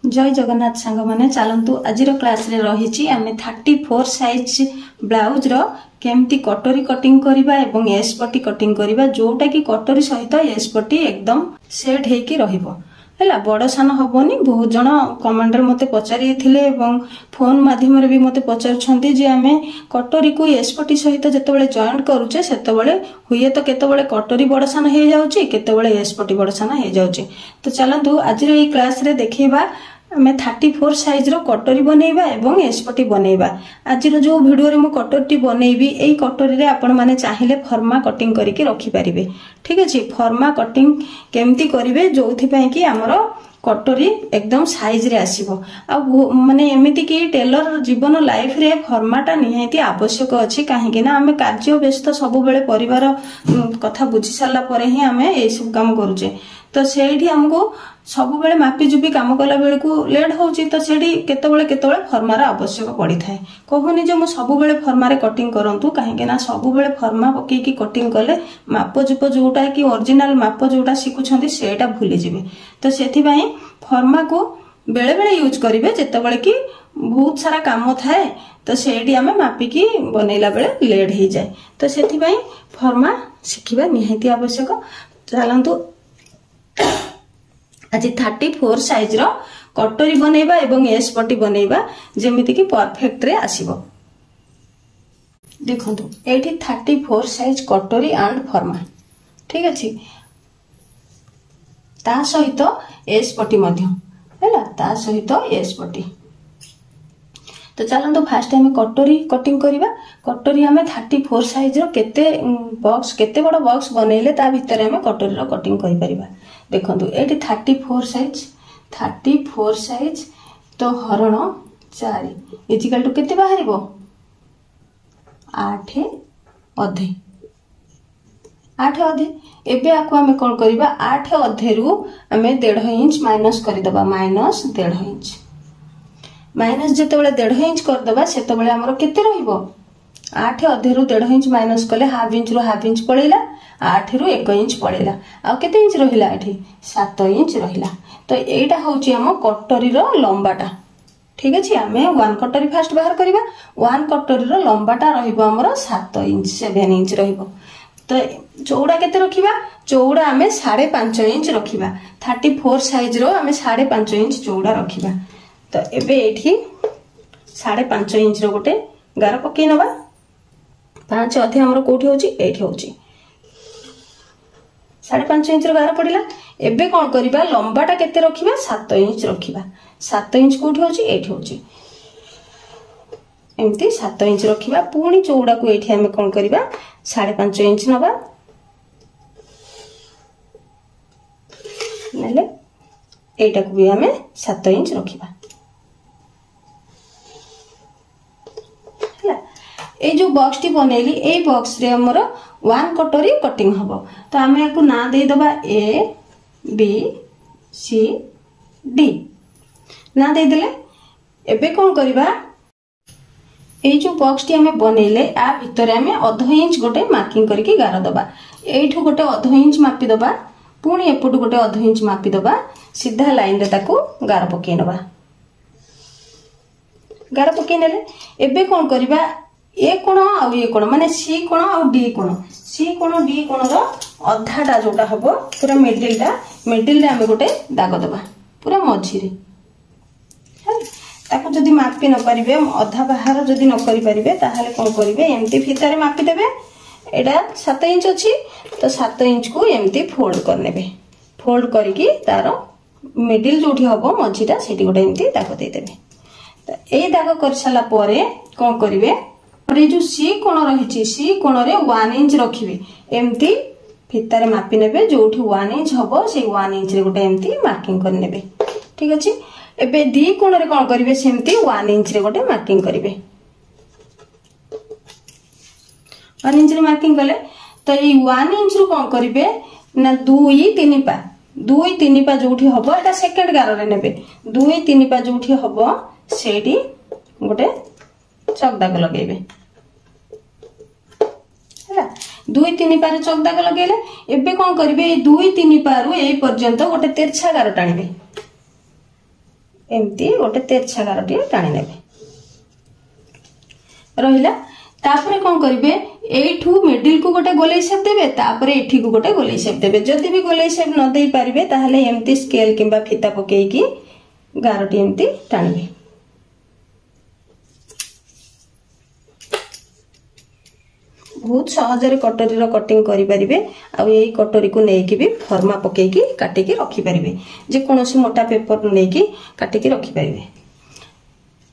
जय जगन्नाथ सांग माने चलतु आज क्लास रे रही आम 34 साइज ब्लाउज रो केमती कटोरी कटिंग करबा एवं एस पट्टी कटिंग करबा जोटा कि कटोरी सहित एस पट्टी एकदम सेट हेकी रहिबो हैला बड़ सान हबोनी। बहुत जन कमेंटर मते पचारि थिले एवं फोन माध्यम रे भी मते पचारछंती जे आमे कटोरी को एस पट्टी सहित जतबेले जॉइंट करूचे सेतबेले हुए तो केतबेले कटोरी बड़ सान हे जाउची केतबेले एस पट्टी बड़ सान हे जाउची। तो चलंतु आज रे ई क्लास रे देखिबा आमे 34 साइज रो कटोरी बनेबा एवं एसपट्टी बनेबा। आज रो जो वीडियो रे मु कटोरी बनेबी एई कटोरी रे आपण माने चाहिले फर्मा कटिंग करके रखि परिबे। ठीक अछि, फर्मा कटिंग केमती करिवे जोथि पय कि हमरो कटोरी एकदम साइज रे आसीबो। आ माने एमिति कि टेलर जीवन लाइफ रे फर्माटा निहायती आवश्यक अछि काहे कि ना आमे कार्य व्यस्त सब बेले परिवार कथा बुझी साला परे ही आमे ए सब काम करूचे। तो सेठी हमको सब बेले मापी जुपी काम कला बेले को लेट होची। तो सेठी केतबेले फर्मार आवश्यक पड़ी थाए। कहूनी जे मु सब बेले फर्मारे कटिंग करंतु काहे कि ना सब बेले फर्मा पके की कटिंग कले माप जुप जोटा कि ओरिजिनल माप जोटा सिखुछंती सेटा भूली जिवे। तो सेथि पई फर्मा को बेले बेले यूज करिवे जेतबेले कि बहुत सारा काम थाए। तो सेठी आमे मापी की बनेला बेले लेट ही जाए। तो सेथि पई फर्मा सिखिबा निहायती आवश्यक। चलंतु आज 34 साइज रो कटोरी बनेबा एवं एस पट्टी बनेबा जेमिति कि परफेक्ट रे आसीबो। देखंतु एठी 34 साइज कटोरी एंड फर्मा ठीक अछि। ता सहित एस पट्टी मध्य हैला ता सहित एस पट्टी। तो चलंतु फास्ट हमें कटोरी कटिंग करिबा। कटोरी हमें 34 साइज रो केते बड़ बॉक्स बनेले ता भितर हमें कटोरी रो कटिंग करि परिबा। देखंतु एटी 34 साइज तो हरण 4 इजिकल टू केते बाहरिबो 8 अधे एबे आको हमें कोन करिबा 8 अधे रु हमें 1.5 इंच माइनस करि दबा माइनस 1.5 इंच माइनस जेतेबेले 1.5 इंच कर दबा सेतेबेले हमरो केते रहिबो 8 अधे रु 1.5 इंच माइनस कले हाफ इंच रु हाफ इंच पड़ेला 8 रु 1 इंच पड़ेला आ केते इंच रहिला एठी 7 इंच रहिला। तो एटा होची हम कटोरी रो लंबाटा। ठीक अछि, हमें 1 कटोरी फास्ट बाहर करिबा। 1 कटोरी रो लंबाटा रहिबो हमरो 7 इंच 7 इंच रहिबो। तो चौड़ा केते रखिबा चौड़ा हमें 5.5 इंच रखिबा। 34 साइज रो हमें 5.5 इंच चौड़ा रखिबा। तो एबे एठी 5.5 इंच रो गोटे गार पके नबा 5 अधे हमरो कोठी होची एठी होची 5.5 इंच रो गार पड़िला। एबे कोन करिबा लंबाटा केते रखिबा 7 इंच रखिबा। 7 इंच कोठी होची एठी होची एमती 7 इंच रखिबा। पूणी चौड़ा को एठी हमें कोन करिबा 5.5 इंच नबा नले एटा को भी हमें 7 इंच रखिबा। ए जो बॉक्स टी बनेली ए बॉक्स रे हमर 1 कटोरी कटिंग हबो। तो हमें याकू ना दे दबा ए बी सी डी ना दे देले। एबे कोन करिबा ए जो बॉक्स टी हमें बनेले आ भितरे हमें 1/2 इंच गोटे मार्किंग करके गार दबा। एठू गोटे 1/2 इंच मापी दबा पुणी एपटू गोटे 1/2 इंच मापी दबा सीधा लाइन रे ताकू गार पके नबा। गार पके नेले एबे कोन करिबा ए कोण आ ए कोण माने सी कोण आ डी कोण डी कोण रो अधाटा जोटा हबो पूरा मिडिल रे हमें गोटे दाग दबा पूरा मझी रे। ताको जदी मापी न परिबे अधा बाहर जदी न करि परिबे ताहाले कोन करिवे एम्ति फितारे मापी देबे। एडा 7 इंच अछि तो 7 इंच को एम्ति फोल्ड कर नेबे। फोल्ड करिकि तारो मिडिल जोठी हबो मझीटा सेठी गोटे एम्ति दाग दे देबे। तो ए दाग कर साला परे कोन करिवे और ये जो सी कोण रही सी कोण रे 1 इंच रखिबे एम्ति फितारे मापी नेबे जोठी 1 इंच हबो से 1 इंच रे गोटे एम्ति मार्किंग कर नेबे। ठीक अछि, एबे डी कोण रे कोन करिवे सेम्ति 1 इंच रे गोटे मार्किंग करिवे। 1 इंच रे मार्किंग कले तो ये 1 इंच रो कोन करिवे ना 2 3 पा जोठी हबो एटा सेकंड गार रे नेबे 2 3 पा जोठी हबो सेठी गोटे चक दाग लगेबे। 2 3 पारे चक दाग लगेले एबे कोन करिवे 2 3 पारु ए पर्यंत गोटे तिरछा गार टाणिबे। एमती गोटे तेरछा गारटी टाणी नेबे रहिला। तापर कौन करेंगे एठू मिडिल को गोटे गोलाई शेप देबे तापर एठी को गोटे गोलाई शेप देबे। जदि भी गोलाई शेप न दे पारिबे ताहले एमती स्केल किंबा फीता पकेकी गारटी एमती टाणिबे। बहुत सहजरे कटोरी रो कटिंग करि परिबे। आ एई कटोरी को नेकी भी फर्मा पकेकी काटिकी रखि परिबे। जे कोनोसी मोटा पेपर नेकी काटिकी रखि परिबे।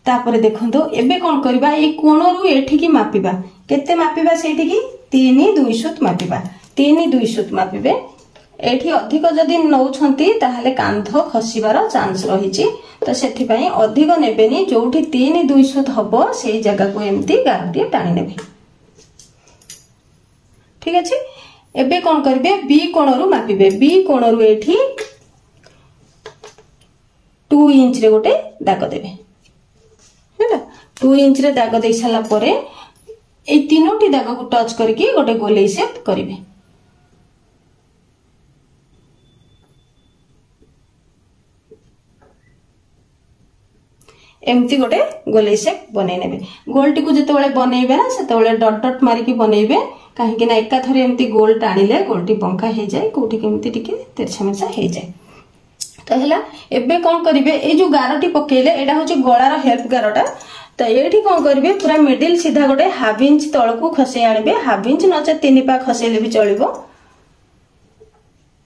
तापर देखंतो एबे कोन करबा ए कोणरू एठी की मापिबा केते मापिबा सेठी की 3 2 सूत मापिबा 3 2 सूत मापिबे। एठी अधिक जदि नौछंती ताहले कांध खसिबार चांस रहिछि तो सेठी पई अधिक नेबेनी। जोठी 3 2 सूत हबो सेई जगह को एम्ति गारटी टाणी नेबे। ठीक अछि। एबे कोन करबे बी कोणरू मापिबे। बी कोणरू एठी 2 इंच रे गोटे दाग देबे हैला। 2 इंच रे दाग दे साला परे ए तीनोटी दाग को टच करके गोटे गोलाई शेप करिवे। एमती गोटे गोलाई शेप बनै नेबे। गोलटी को जेतेबेले बनैबे ना सेतेबेले डॉट डॉट मारिकी बनैबे काहे ना एका थरे एमती गोल टाणिले गोलटी बंका हे जाय कोठी केमती टिके तेरछा मेरछा हे जाय। तो हैला एबे कोन करिवे ए जो गारटी पकेले एडा होचे गळार हेल्प गारटा। तो एठी कोन करिवे पूरा मिडिल सीधा गोटे हाफ इंच तळकू खसे आनिबे। हाफ इंच नचे 3 पा खसेले भी चलिबो।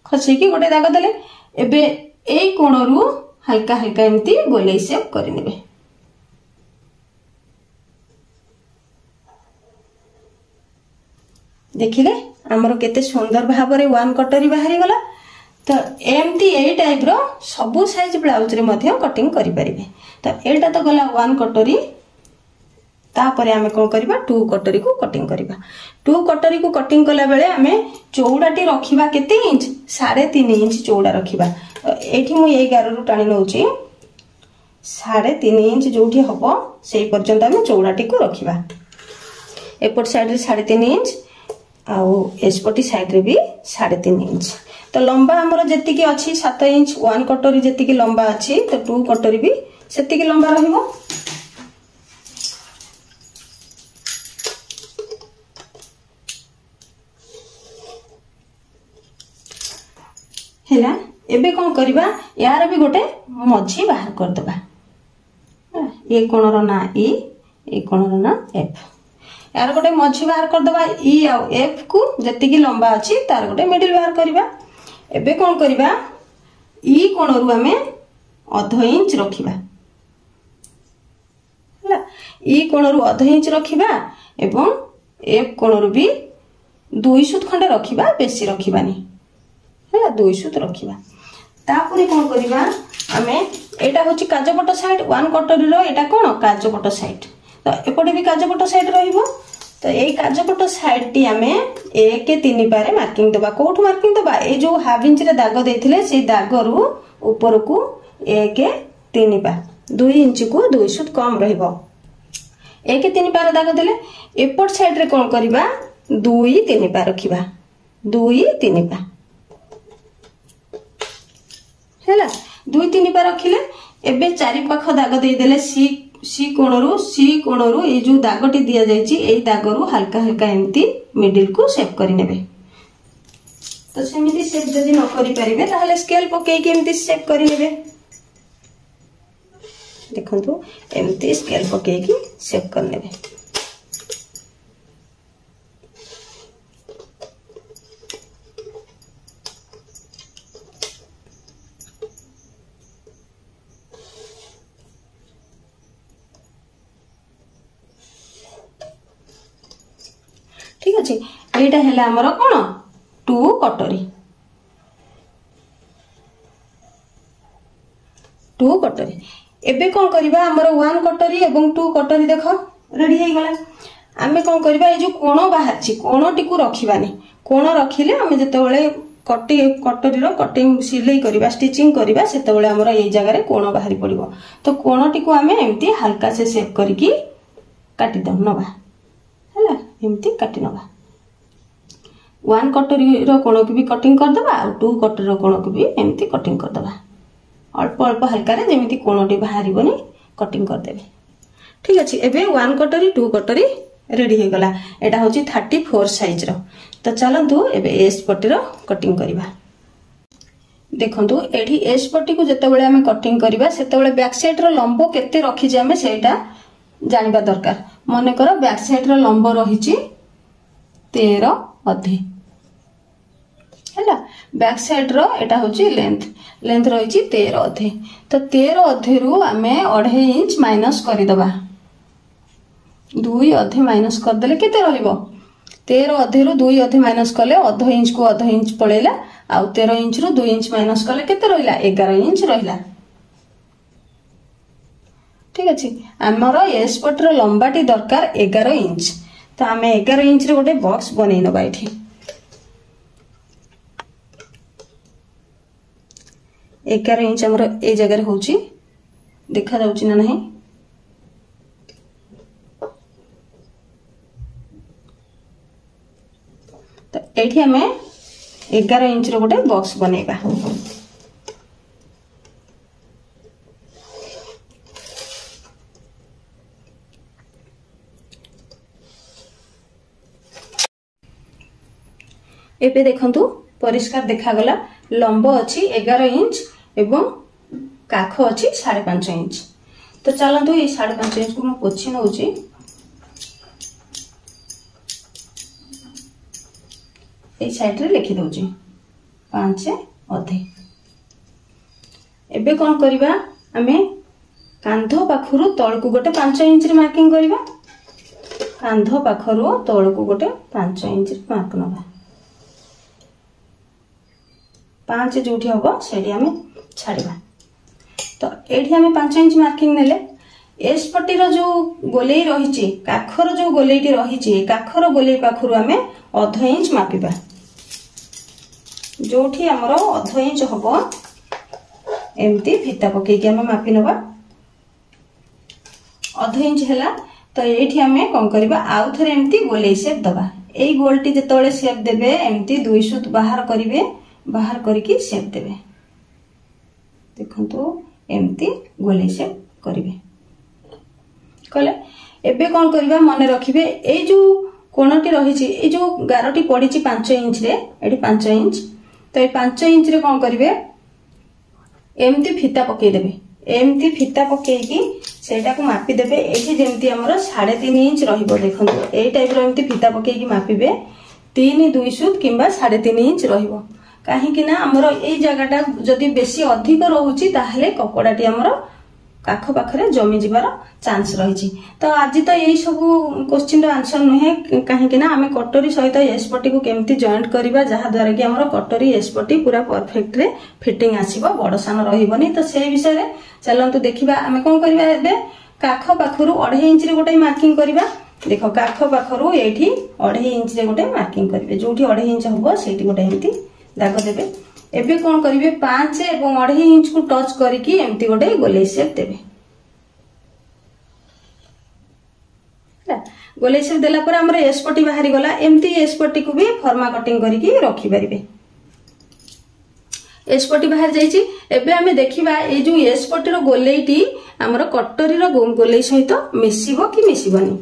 खसे की गोटे दाग देले एबे एई कोणरू हल्का हल्का एमती गोलाई शेप करि नेबे। देखिले हमरो केते सुंदर भाबरे वन कटोरी बाहरी गला। तो एमती ए टाइप रो सबु साइज ब्लाउज रे मध्य कटिंग करि परिबे। तो एटा तो गला वन कटोरी। तापरे आमे कोन करबा 2 कटोरी को कटिंग करबा। 2 कटोरी को कटिंग कला बेले आमे चौड़ाटी रखिबा केते इंच 3.5 इंच चौड़ा रखिबा। एठी मु एई गाररू टाणी नउची 3.5 इंच जोठी हबो सेई पर्यंत आमे चौड़ाटी को रखिबा। एपट साइड रे 3.5 इंच आउ एसपटी साइड रे भी 3.5 इंच। तो लंबा हमरो जेति की अछि 7 इंच 1 कटोरी जेति की लंबा अछि तो 2 कटोरी भी सेति की लंबा रहिबो। हैला एबे कोन करबा यार भी गोटे मझी बाहर कर दबा। ए कोणर ना ए कोणर ना एफ यार गोटे मझी बाहर कर दबा। ई आ एफ को जेति की लंबा अछि तार गोटे मिडिल बाहर करबा। एबे कोन करबा ई कोणरू हमें आधा इंच रखिबा हैला। ई कोणरू आधा इंच रखिबा एवं एफ कोणरू भी 2 सूत खंडे रखिबा बेसी रखिबानी हैला 2 सूत रखिबा। तापुरी कोन करबा हमें एटा होची काजपट साइड 1 कटोरी रो एटा कोन काजपट साइड। तो एपटे भी काजपट साइड रहिबो। तो एई काजपट साइड टी हमें 1 के 3 पारे मार्किंग दबा। कोठु मार्किंग दबा ए जो हाफ इंच रे दाग देथिले से दाग रु ऊपर को 1 के 3 पा 2 इंच को 2 सूत कम रहिबो। 1 के 3 पारे दाग देले एपट साइड रे कोन करबा 2 3 पा रखिबा 2 3 पा हैला। 2 3 पा रखिले एबे चारि पाख दाग देई देले सी कोणरू ए जो दागटी दिया जायछि ए दागरू हल्का हल्का एमती मिडिल को शेप करि नेबे। तो सेमिति शेप जदि न करि परिबे ताहले स्केल पकेई के एमती शेप करि नेबे। देखंतु एमती स्केल पकेई के शेप कर नेबे। ठीक अछि। एटा हैला हमर कोन 2 कटोरी 2 कटोरी। एबे कोन करबा हमर 1 कटोरी एवं 2 कटोरी देखो रेडी हे गला। आमे कोन करबा ए जो कोण बाहरछि कोणटी को रखिबानी। कोण रखिले हमें जेतेबेले कटोरी रो कटिंग सिलाई करबा स्टिचिंग करबा सेतेबेले हमर ए जगह रे कोण बाहरी पड़िबो। तो कोणटी को हमें एम्ति हल्का से शेप करके काटी दम नबा हैला एम्ति काटी नबा। 1 कटोरी रो कोण को भी कटिंग कर दबा और 2 कटोरी रो कोण को भी एम्ति कटिंग कर दबा। अल्प अल्प हल्का रे जेमिति कोणोटी बाहरिबनी कटिंग कर देबे। ठीक अछि। एबे 1 कटोरी 2 कटोरी रेडी हो गला। एटा होची 34 साइज रो। तो चलंतु एबे एस पट्टी रो कटिंग करिबा। देखंतु एठी एस पट्टी को जेतेबेले हमें कटिंग करिबा सेतेबेले बैक साइड रो लंबो केते रखि जे हमें सेटा जानिबा दरकार। मने करो बैक साइड रो लंबो रहिची 13 अधे हैला। बैक साइड रो एटा होची लेंथ रहिची 13 अधे। तो 13 अधे रु हमें 2.5 इंच माइनस करि दबा। 2 अधे माइनस कर देले केते रहिबो 13 अधे रु 2 अधे माइनस कले अध इंच को अध इंच पळेला। आउ 13 इंच रु 2 इंच माइनस कले केते रहिला 11 इंच रहिला। ठीक अछि। हमर एस पट्टी रो लंबाटी दरकार 11 इंच। तो हमें 11 इंच रे गोटे बॉक्स बनै नबा एठी। 11 इंच हमर ए जगह रे होची देखा जाउची ना नहीं। तो एठी हमें 11 इंच रो गोटे बॉक्स बनेबा। एबे देखंतु परिष्कार देखा गला। लंब अछि 11 इंच एवं काख अछि 5.5 इंच। तो चलंतु ये 5.5 इंच को मैं पोछि नउची। ए साइड रे लिखि दउची 5 अधे। एबे कोन करिबा हमें कांधो पाखरु तळकु गोटे 5 इंच रे मार्किंग करिबा। कांधो पाखरु तळकु गोटे 5 इंच रे मार्क नबा। 5 जोठी हबो सेडी हमें छाड़िबा। तो एठी हमें 5 इंच मार्किंग नेले एस पट्टी रो जो गोलेई रहिची काखर जो गोलेईटी रहिची काखर गोलेई पाखरु हमें अध इंच मापिबा। जोठी हमरो अध इंच हबो एमती फिता पके के हमें मापि नबा। अध इंच हैला। तो एठी हमें कोन करबा आउ थरे एमती गोलेई शेप दबा। एई गोलटी जेतोले शेप देबे एमती दुई सुत बाहर करिवे। बाहर करके शेप देबे। देखंतु एमती गोले शेप करिवे कले। एबे कोन करबा मने रखिबे ए जो कोणटी रहिची ए जो गारटी पडिची 5 इंच रे एठी 5 इंच। तो ए 5 इंच रे कोन करिवे एमती फिता पके देबे। एमती फिता पके की सेटा को मापी देबे। एठी जेमती हमरो 3.5 इंच रहिबो। देखंतु ए टाइप रो एमती फिता पके की मापीबे 3 2 सुत किंबा 3.5 इंच रहिबो। काहे कि ना हमरो ए जगहटा जदी बेसी अधिक रहउची ताहले कपड़ाटी हमरो काख पाखरे जमी जिबार चांस रहिची। तो आज तो यही सब क्वेश्चन रो आंसर नहे। काहे कि ना हमें कटोरी सहित एस पट्टी को केमती जॉइंट करिबा जहा द्वारा कि हमरो कटोरी एस पट्टी पूरा परफेक्ट रे फिटिंग आसीबो बड़ सान रहिबनी। तो से विषय रे चलंतु देखिबा हमें कोन करिबा। एबे काख पाखरु 2.5 इंच रे गोटे मार्किंग करिबा। देखो काख पाखरु एठी 2.5 इंच रे गोटे मार्किंग करिवे। जोठी 2.5 इंच हबो सेठी गोटे एमती दाग देबे। एबे कोन करिवे 5 एवं 2.5 इंच को टच करिकी एमती गोटे गोलेई शेप देबे। गोलेई शेप देला पर हमर एस पट्टी बाहरी गला। एमती एस पट्टी को भी फर्मा कटिंग करिकी रखि परिबे। एस पट्टी बाहर जाइची। एबे हमें देखिबा ए जो एस पट्टी रो गोलेईटी हमर कटोरी रो गोलेई सहित मिसिबो कि मिसिबनी।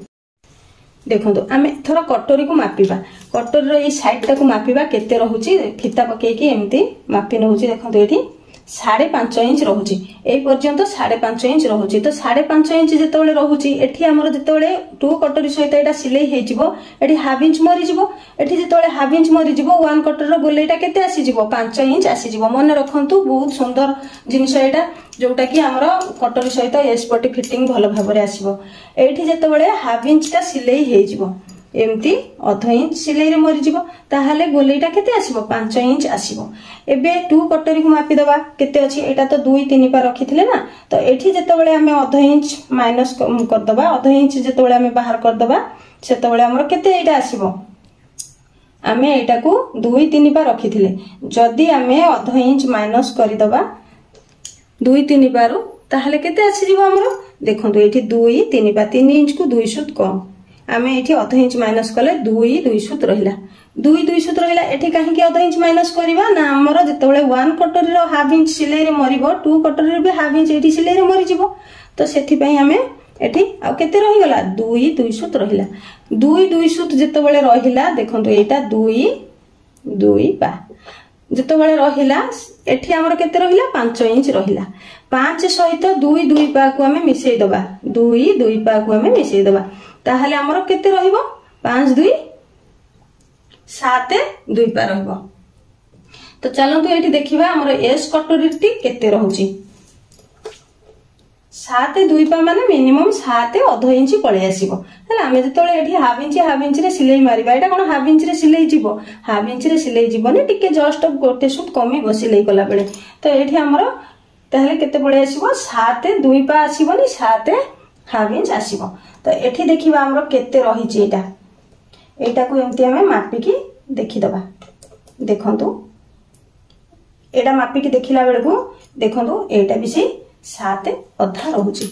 देखो आमे थोड़ा कटोरी को मापिबा। कटोरी रो ए साइड टा को मापिबा केते रहउची फिता पके की एमती मापि रहउची। देखो एठी 5.5 इंच रहउची। ए पर्यंत 5.5 इंच रहउची। तो 5.5 इंच जेतोले रहउची एठी हमर जेतोले 2 कटोरी सहित एटा सिलाई हे जिवो एठी हाफ इंच मरि जिवो। एठी जेतोले हाफ इंच मरि जिवो 1 कटोरी रो गोलेईटा केते आसी जिवो 5 इंच आसी जिवो। मन रखंतु बहुत सुंदर जिनिस एटा जोटा कि हमर कटोरी सहित एस पट्टी फिटिंग भलो भाबरे आसीबो। एठी जेतोले हाफ इंच ता सिलाई हे जिवो एमती अध इंच सिलाई रे मरि जिवो ताहाले गोलेईटा केते आसीबो 5 इंच आसीबो। एबे 2 कटोरी को मापि दबा केते अछि एटा तो 2 3 पा रखिथिले ना। तो एठी जेतोले हमें अध इंच माइनस कर दबा। अध इंच जेतोले हमें बाहर कर दबा सेतोले हमर केते एटा आसीबो। हमें एटा को 2 3 पा रखिथिले जदी हमें अध इंच माइनस करि दबा 2 3 पारु ताहाले केते आसी जिवो हमर। देखंतु एठी 2 3 पा 3 इंच को 2 सुत कम आमे एठी अध इंच माइनस कले 2 सूत रहिला 2 सूत रहिला एठी काहे कि अध इंच माइनस करबा ना हमर जेतेबेले 1 कटोरी रो हाफ इंच सिलाई रे मरिबो 2 कटोरी रे भी हाफ इंच एठी सिलाई रे मरि जिवो तो सेठी पई आमे एठी आ केते रहि गला 2 सूत रहिला 2 सूत जेतेबेले रहिला देखंतु एटा 2 पा जेतेबेले रहिला एठी हमर केते रहिला 5 इंच रहिला 5 सहित 2 पा को हमें मिसई दबा 2 पा को हमें मिसई दबा ताहले हमर केते रहिबो 5 2 7 2 पा रहिबो तो चलंतु एठी देखिबा हमर एस कटोरीटी केते रहउची 7 2 पा माने मिनिमम 7 अध इंच पळे आसीबो हला हमें जेतोले एठी हाफ इंच रे सिलाई मारिबा एटा कोन हाफ इंच रे सिलाई जीवो हाफ इंच रे सिलाई जीवोनी टिके जस्ट गोटे सूट कमी बो सिलाई कला बेले तो एठी हमर ताहले केते पळे आसीबो 7 2 पा आसीबोनी 7 हाफ इंच आसीबो तो एठी देखिबा हमर केते रहिची एटा को एमती हमें मापी की देखि दबा देखंतु एटा मापी की देखिला बेले को देखंतु एटा बिसी 7 अधा रहउची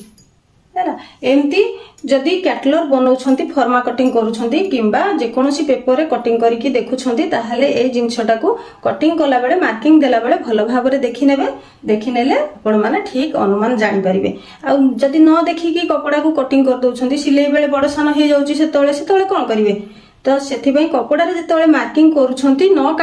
हैला एमती जदी कैटलॉग बनाउछंती फॉर्मा कटिंग करूछंती किंबा जे कोनोसी पेपर रे कटिंग करिकि देखुछंती ताहाले ए जिंसटा को कटिंग कला बेले मार्किंग देला बेले भलो भाबरे देखिनेले आपण माने ठीक अनुमान जानि परिबे आ जदी न देखि कि कपड़ा को कटिंग कर दोछंती सिलाई बेले बड़ सान हे जाउची सेतोले कोन करिवे तो सेथि पई कपड़ा रे जेतोले मार्किंग करूछंती न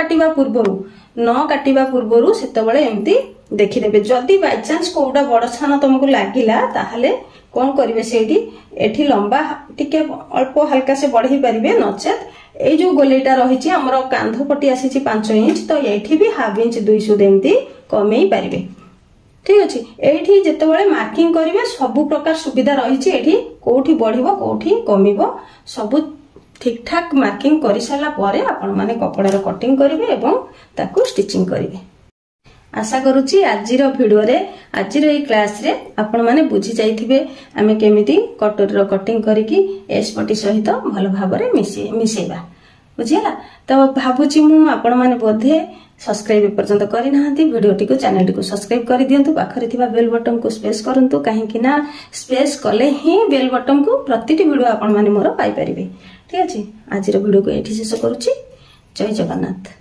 काटिबा पूर्वरु सेतोले एमती देखि देबे जदी बाय चांस कोडा बड़ छान तुमको लागिला ताहले कोन करिवे सेठी एठी लंबा टिके अल्प हल्का से बढ़ी परिबे नचेत ए जो गोलेटा रहिची हमरो कांध पटी आसीची 5 इंच तो एठी भी हाफ इंच 2 सूद एमती कमेई परिबे ठीक अछि एठी जेतेबेले मार्किंग करिवे सब प्रकार सुविधा रहिची एठी कोठी बढ़िबो कोठी कमिबो सब ठीक ठाक मार्किंग करि साला परे आपण माने कपड़ा रो कटिंग करिवे एवं ताकू स्टिचिंग करिवे आशा करूची आजिर वीडियो रे आजिर ए क्लास रे आपण माने बुझी जाइथिबे आमे केमिति कटोरी रो कटिंग करिकि एस पटी सहित भलो भाबरे मिसेबा बुझिला तो भाबुची मु आपण माने बोधे सब्सक्राइब पर्यंत करि नाहंती वीडियोटी को चैनल को सब्सक्राइब करि दियंतु पाखरे थिबा बेल बटन को स्पेस करंतु काहे कि ना स्पेस कले ही बेल बटन को प्रतिटी वीडियो आपण माने मोर पाई परिबे ठीक अछि आजिर वीडियो को एठी शेष करूची जय जगन्नाथ।